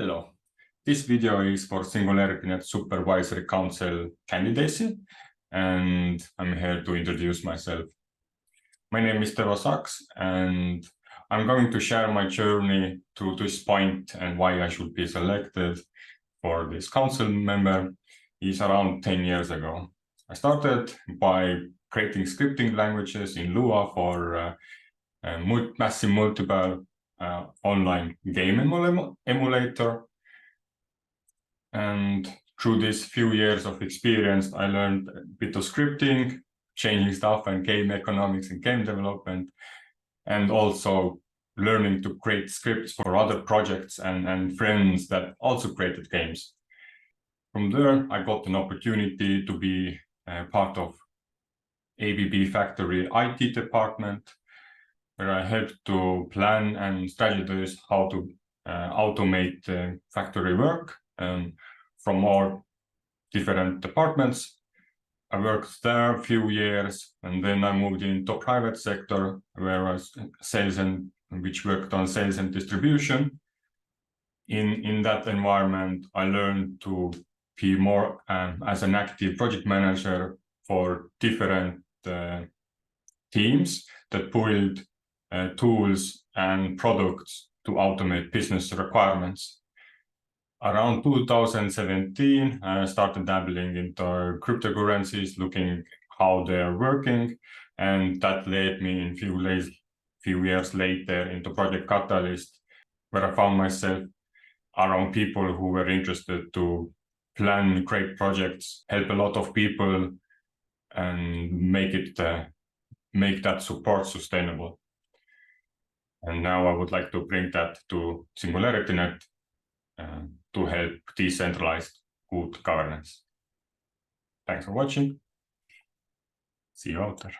Hello, this video is for SingularityNET Supervisory Council candidacy, and I'm here to introduce myself. My name is Tevo, and I'm going to share my journey to this point and why I should be selected for this council member is around 10 years ago. I started by creating scripting languages in Lua for massive multiple online game emulator. And through these few years of experience, I learned a bit of scripting, changing stuff and game economics and game development, and also learning to create scripts for other projects and friends that also created games. From there, I got an opportunity to be part of ABB Factory IT department, where I helped to plan and strategize how to automate factory work from all different departments. I worked there a few years, and then I moved into private sector, where I was which worked on sales and distribution. In that environment, I learned to be more as an active project manager for different teams that build tools and products to automate business requirements. Around 2017, I started dabbling into cryptocurrencies, looking how they're working, and that led me in few years later into Project Catalyst, where I found myself around people who were interested to plan great projects, help a lot of people, and make that support sustainable. And now I would like to bring that to SingularityNET to help decentralized good governance. Thanks for watching. See you out there.